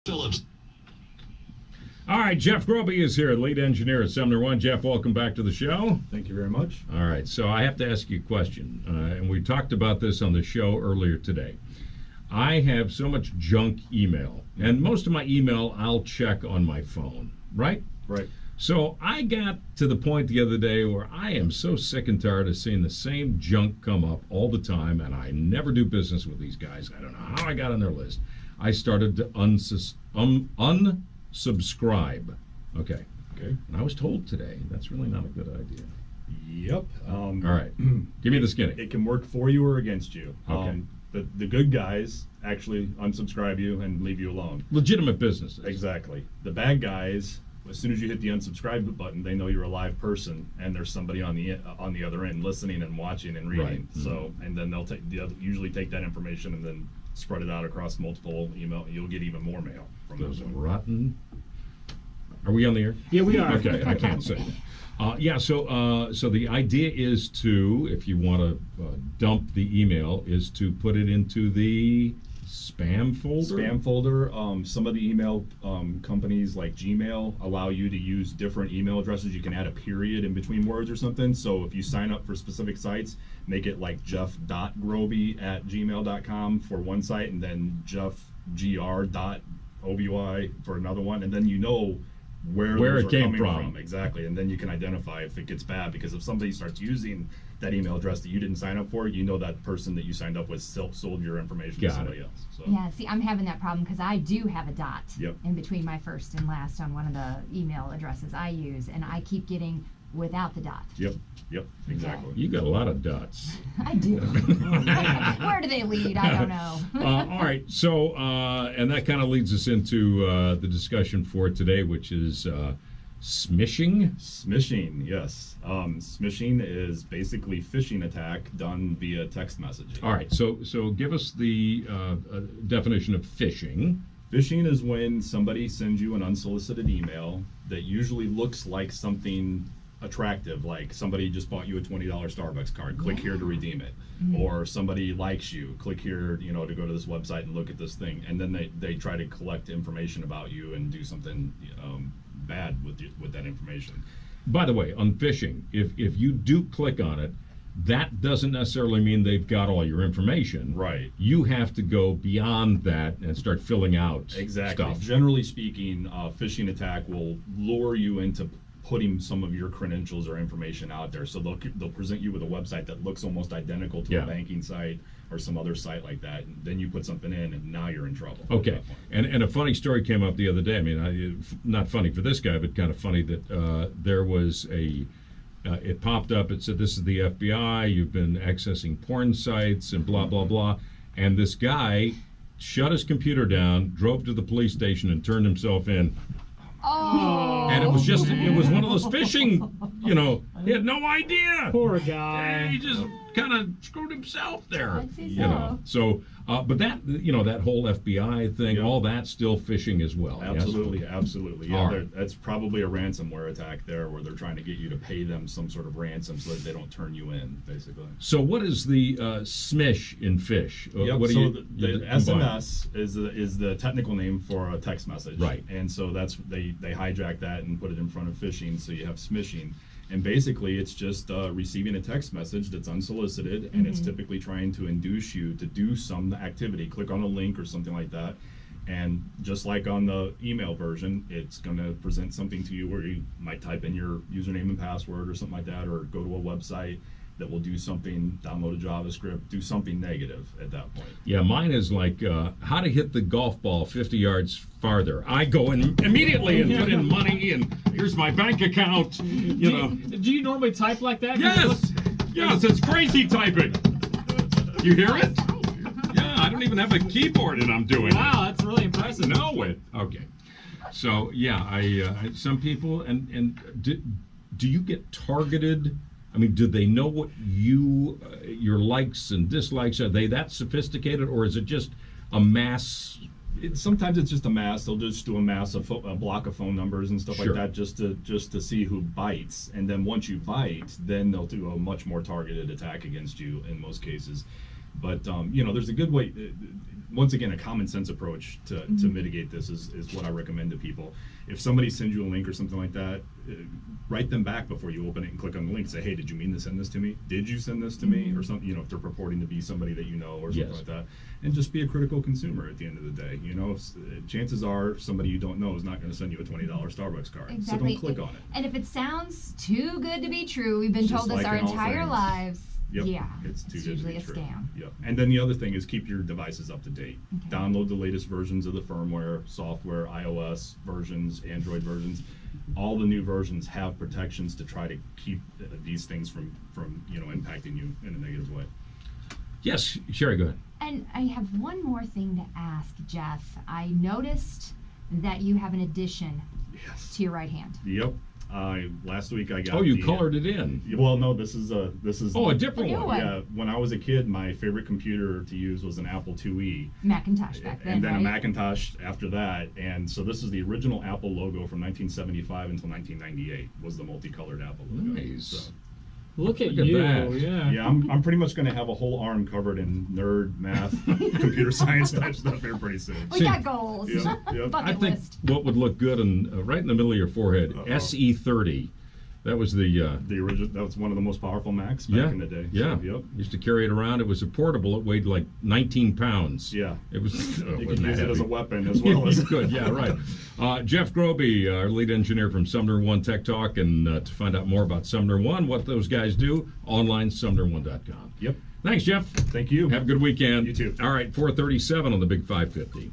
Phillips. All right, Jeff Groby is here, lead engineer at SumnerOne. Jeff, welcome back to the show. Thank you very much. All right, so I have to ask you a question, and we talked about this on the show earlier today. I have so much junk email, and most of my email I'll check on my phone, right? Right. So I got to the point the other day where I am so sick and tired of seeing the same junk come up all the time, and I never do business with these guys. I don't know how I got on their list. I started to unsubscribe. Okay. Okay. And I was told today that's really not a good idea. Yep. All right. Give me the skinny. It can work for you or against you. Okay. The good guys actually unsubscribe you and leave you alone. Legitimate businesses. Exactly. The bad guys, as soon as you hit the unsubscribe button, they know you're a live person and there's somebody on the other end listening and watching and reading. Right. So and then they'll usually take that information and then spread it out across multiple email. You'll get even more mail from Those those. rotten. Are we on the air? Yeah, we are. Okay, I can't say that. So the idea is to, if you want to dump the email, is to put it into the spam folder? Spam folder. Some of the email companies like Gmail allow you to use different email addresses. You can add a period in between words or something. So if you sign up for specific sites, make it like jeff.groby@gmail.com for one site, and then jeffgr.oby for another one, and then you know where it those are came coming from. Exactly, and then you can identify if it gets bad, because if somebody starts using that email address that you didn't sign up for, you know that person that you signed up with sold your information to somebody else. So. Yeah, see, I'm having that problem because I do have a dot Yep. in between my first and last on one of the email addresses I use, and I keep getting without the dot. Yep, exactly. You got a lot of dots. I do. Where do they lead? I don't know. All right, so, and that kind of leads us into the discussion for today, which is SMiShing. SMiShing, yes. SMiShing is basically phishing attack done via text messaging. All right, so give us the definition of phishing. Phishing is when somebody sends you an unsolicited email that usually looks like something attractive, like somebody just bought you a $20 Starbucks card, click here to redeem it. Or somebody likes you, click here, to go to this website and look at this thing. And then they try to collect information about you and do something bad with that information. By the way, on phishing, if you do click on it, that doesn't necessarily mean they've got all your information. Right. You have to go beyond that and start filling out Exactly. stuff. Generally speaking, phishing attack will lure you into putting some of your credentials or information out there. So they'll present you with a website that looks almost identical to a banking site or some other site like that. And then you put something in, and now you're in trouble. Okay. And a funny story came up the other day. I mean, not funny for this guy, but kind of funny that there was it popped up. It said, "This is the FBI. You've been accessing porn sites and blah, blah, blah." And this guy shut his computer down, drove to the police station, and turned himself in. Oh. And it was one of those phishing, he had no idea. Poor guy. He just kind of screwed himself there. I'd say so. So, but that, that whole FBI thing, Yep. all that's still phishing as well. Absolutely, Yes? absolutely. All Yeah, right. that's probably a ransomware attack there, where they're trying to get you to pay them some sort of ransom so that they don't turn you in, basically. So what is the SMish in fish? Yep. What do so you the combine? SMS is the technical name for a text message. Right. And so they hijack that and put it in front of phishing, so you have SMiShing. And basically, it's just receiving a text message that's unsolicited, and it's typically trying to induce you to do some activity. Click on a link or something like that. And just like on the email version, it's going to present something to you where you might type in your username and password or something like that, or go to a website that will do something, download a JavaScript, do something negative at that point. Yeah, mine is like how to hit the golf ball 50 yards farther. I go in immediately and put in money, and here's my bank account. Do you normally type like that? Yes, it's crazy typing. You hear it? Yeah, I don't even have a keyboard and I'm doing Wow, that's really impressive. it. Know it. Okay. So yeah, I some people and do you get targeted? I mean, do they know what your likes and dislikes, are they that sophisticated, or is it just a mass? Sometimes it's just a mass. They'll just do a mass of a block of phone numbers and stuff Sure. like that, just to see who bites. And then once you bite, then they'll do a much more targeted attack against you in most cases. But there's a good way. Once again, a common sense approach to mitigate this is what I recommend to people. If somebody sends you a link or something like that, write them back before you open it and click on the link. Say, hey, did you mean to send this to me? Did you send this to me? Or something, if they're purporting to be somebody that you know or something like that. And just be a critical consumer at the end of the day. Chances are somebody you don't know is not going to send you a $20 Starbucks card. Exactly. So don't click on it. And if it sounds too good to be true, we've been Just told this like our in all entire things. lives. Yep. Yeah, it's too good to usually be a true. scam. Yep. And then the other thing is keep your devices up to date. Okay. Download the latest versions of the firmware, software, iOS versions, Android versions. All the new versions have protections to try to keep these things from impacting you in a negative way. Yes, Sherry, go ahead. And I have one more thing to ask, Jeff. I noticed that you have an addition Yes. to your right hand. Yep. Last week I got. Oh, you colored it in. Well, no, this is. Oh, a different A new one. one. Yeah, when I was a kid, my favorite computer to use was an Apple IIe. Macintosh back then, And then right? a Macintosh after that. And so this is the original Apple logo from 1975 until 1998 was the multicolored Apple logo. Nice. So, Look at Look at you. that. Yeah. yeah, I'm pretty much going to have a whole arm covered in nerd, math, computer science type stuff here pretty soon. We got goals. Yep, yep. Bucket I think list. what would look good right in the middle of your forehead, Uh-oh. SE30. That was the The original. That was one of the most powerful Macs back in the day. Yeah. So, yep. Used to carry it around. It was a portable. It weighed like 19 pounds. Yeah. It was. You could use it as a weapon as well as. You could, yeah, right. Jeff Groby, our lead engineer from SumnerOne Tech Talk, and to find out more about SumnerOne, what those guys do, online, SumnerOne.com. Yep. Thanks, Jeff. Thank you. Have a good weekend. You too. All right, 4:37 on the Big 550.